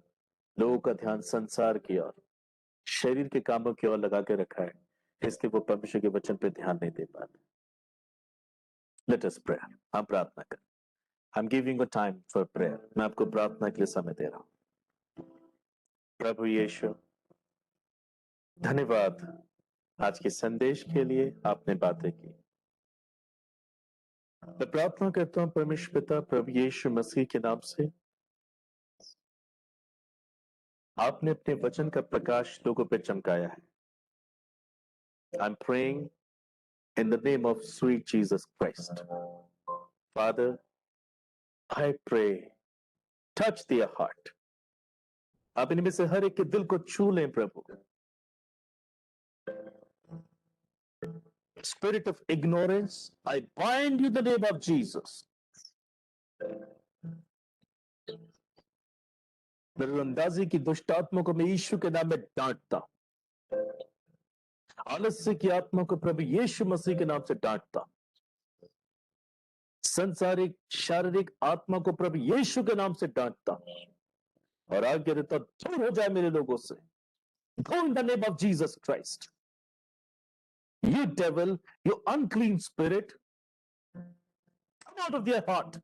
लोगों का ध्यान संसार की ओर, शरीर के कामों की ओर लगा के रखा है, इसलिए वो परमेश्वर के वचन पे ध्यान नहीं दे पाते। Let us pray. हम प्रार्थना करें। I am giving a time for prayer. मैं आपको प्रार्थना के लिए समय दे रहा हूं। प्रभु यीशु, धन्यवाद आज के संदेश के लिए, आपने बातें की। मैं प्रार्थना करता हूं परमेश्वर पिता प्रभु यीशु मसीह के नाम से, आपने अपने वचन का प्रकाश लोगों पे चमकाया है। I am praying in the name of sweet Jesus Christ. Father, I pray, touch their heart. आप इनमें से हर एक के दिल को छू लें प्रभु। Spirit of ignorance, I bind you in the name of Jesus. नजरअंदाजी की दुष्ट आत्मा को मैं यीशु के नाम में डांटता हूं। आलस्य की आत्मा को प्रभु यीशु मसीह के नाम से डांटता हूं। संसारिक शारीरिक आत्मा को प्रभु यीशु के नाम से डांटता हूं और आज्ञा देता दूर हो जाए मेरे लोगों से। Go in the name of Jesus Christ. You devil, you unclean spirit, come out of their heart,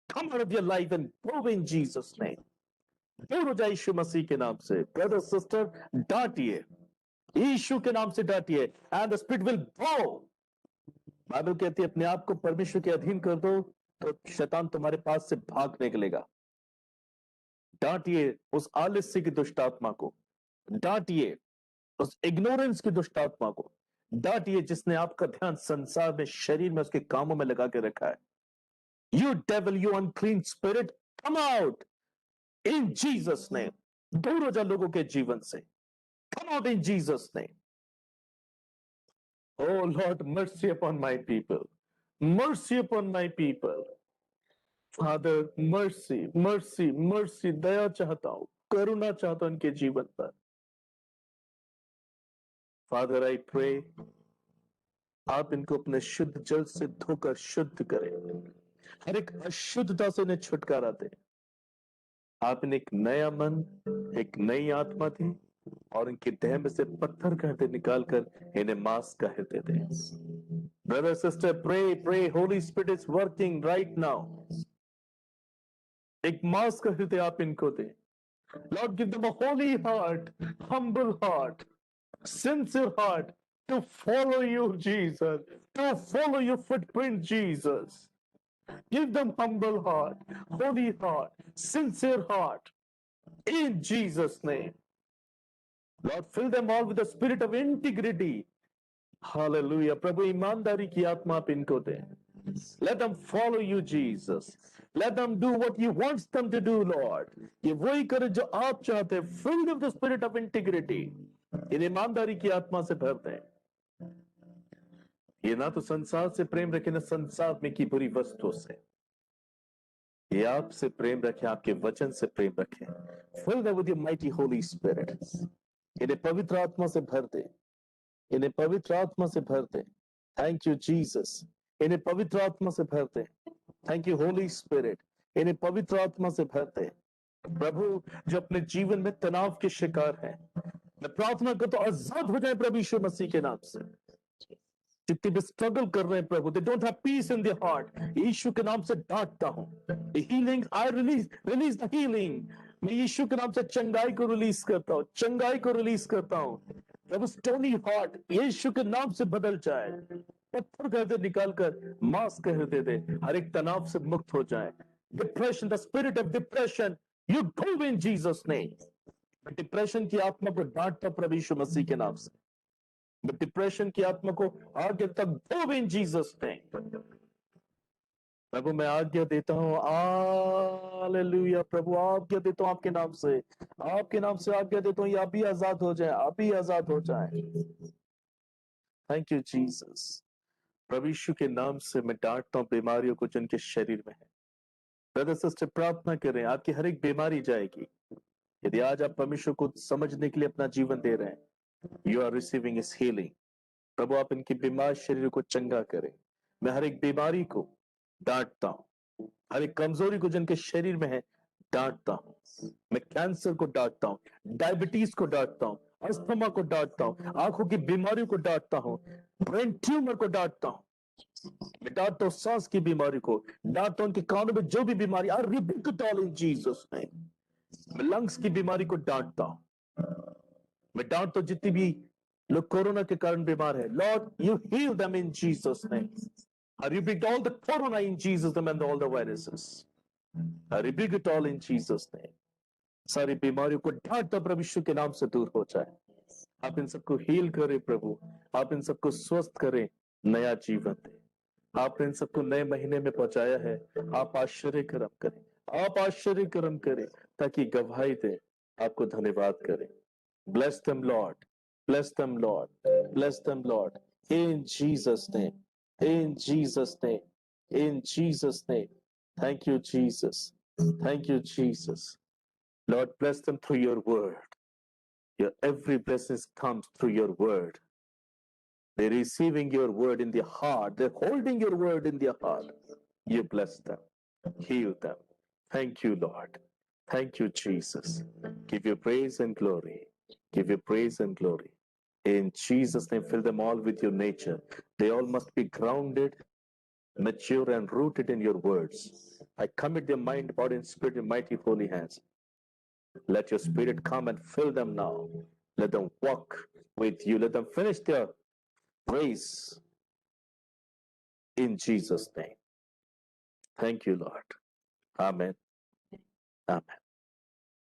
come out of your life and go in Jesus' name. दूर हो जाए यीशु मसीह के नाम से। ब्रदर सिस्टर, डांटिए, यीशु के नाम से डांटिए, and the spirit will go. Bible कहती है अपने आप को परमेश्वर के अधीन कर दो तो शैतान तुम्हारे पास से भाग निकलेगा। डांटिए उस आलस्य की दुष्ट आत्मा को, डांटिए उस इग्नोरेंस की दुष्ट आत्मा को, डांटिए जिसने आपका ध्यान संसार में, शरीर में, उसके कामों में लगा के रखा है। You devil, you unclean spirit, come out in Jesus name. दूर हो जा लोगों के जीवन से। Come out in Jesus name. Oh Lord, mercy upon my people. Mercy upon my people. Father, mercy, mercy, mercy, दया चाहता हूं, करुणा चाहता हूं उनके जीवन पर। Father, I pray, आप इनको अपने शुद्ध जल से धोकर शुद्ध करें, हर एक अशुद्धता से इन्हें छुटकारा दें। आप इन्हें एक नया मन, एक नई आत्मा दें और इनके देह में से पत्थर का हृदय निकालकर इन्हें मांस का हृदय दें। Brother sister, pray pray, holy spirit is working right now. एक मांस का हृदय आप इनको दें। Lord, give them a holy heart, humble heart, sincere heart to follow you, Jesus, to follow your footprint, Jesus. Give them humble heart, holy heart, sincere heart, in Jesus' name. Lord, fill them all with the spirit of integrity. Hallelujah. प्रभु ईमानदारी की आत्मा आप इनको दें. Let them follow you, Jesus. Let them do what you want them to do, Lord. ये वही करें जो आप चाहते हैं. Fill them with the spirit of integrity. इन ईमानदारी की आत्मा से भर दें. ये ना तो संसार से प्रेम रखे, ना संसार में की बुरी वस्तुओं से. ये आपसे प्रेम रखे, आपके वचन से प्रेम रखे. Fill them with your mighty Holy Spirit. इन्हें पवित्र आत्मा से भर दे. इन्हें पवित्र आत्मा से भर दे. Thank you, Jesus. इन्हें पवित्र आत्मा से भर दे. Thank you, Holy Spirit. इन्हें पवित्र आत्मा से भर दे. प्रभु, जो अपने जीवन में तनाव के शिकार हैं, मैं प्रार्थना करता हूं आजाद हो जाए प्रभु यीशु मसीह के नाम से. जितने भी स्ट्रगल कर रहे हैं प्रभु, they don't have peace in their heart, Yeshu के नाम से डांटता हूं. Healing, I release the healing. मैं यीशु के नाम से चंगाई को रिलीज करता हूं, चंगाई को रिलीज करता हूं. प्रभु, स्टोनी हार्ट यीशु के नाम से बदल जाए. पत्थर का हृदय निकालकर मांस का हृदय दे. हर एक तनाव से मुक्त हो जाए. Depression, the spirit of depression, you go in Jesus name. Depression की आत्मा को डांटता प्रभु यीशु मसीह के नाम से. डिप्रेशन की आत्मा को आगे तक गो इन जीसस नेम. प्रभु, मैं आज्ञा देता हूं, हालेलुया। प्रभु आज्ञा देता हूं आपके नाम से, आपके नाम से आज्ञा देता हूं, ये आप ही आजाद हो जाए, आप ही आजाद हो जाए। Thank you Jesus. प्रभु यीशु के नाम से मैं डांटता हूं बीमारियों को जिनके शरीर में है। ब्रदर सिस्टर प्रार्थना करें, आपकी हर एक बीमारी जाएगी। यदि आज आप परमेश्वर को समझने के लिए अपना जीवन दे रहे हैं, you are receiving his healing. प्रभु आप इनके बीमार शरीर को चंगा करें। मैं हर एक बीमारी को डांटता हूं, हर एक कमजोरी को जिनके शरीर में है डांटता हूं। मैं कैंसर को डांटता हूं, डायबिटीज को डांटता हूं, अस्थमा को डांटता हूं, आंखों की बीमारियों को डांटता हूं, ब्रेन ट्यूमर को डांटता हूं, मैं डांटता हूं सांस की बीमारी को, डांटता हूं उनके कानों में जो भी बीमारी, I rebuke it all in Jesus name. मैं लंग्स की बीमारी को डांटता हूं, मैं डांटता हूं जितनी भी लोग कोरोना के कारण बीमार है, Lord you heal them in Jesus name. I rebuke all the corona in Jesus' name and all the viruses. I rebuke it all in Jesus' name. सारी बीमारियों को डांटता प्रभु यीशु के नाम से दूर हो जाए। आप इन सबको हील करें प्रभु, आप इन सबको स्वस्थ करें, नया जीवन दें। आपने इन सबको नए महीने में पहुंचाया है, आप आश्चर्य कर्म करें, आप आश्चर्य कर्म करें, ताकि गवाही दे, आपको धन्यवाद करें। Bless them, Lord. Bless them, Lord. Bless them, Lord. In Jesus' name. In Jesus' name. In Jesus' name. Thank you, Jesus. Thank you, Jesus. Lord, bless them through your word. Your every blessing comes through your word. They're receiving your word in their heart. They're holding your word in their heart. You bless them. Heal them. Thank you, Lord. Thank you, Jesus. Give you praise and glory. Give you praise and glory. In Jesus' name, fill them all with your nature. They all must be grounded, mature, and rooted in your words. I commit their mind, body, and spirit in mighty holy hands. Let your spirit come and fill them now. Let them walk with you. Let them finish their race in Jesus' name. Thank you, Lord. Amen. Amen.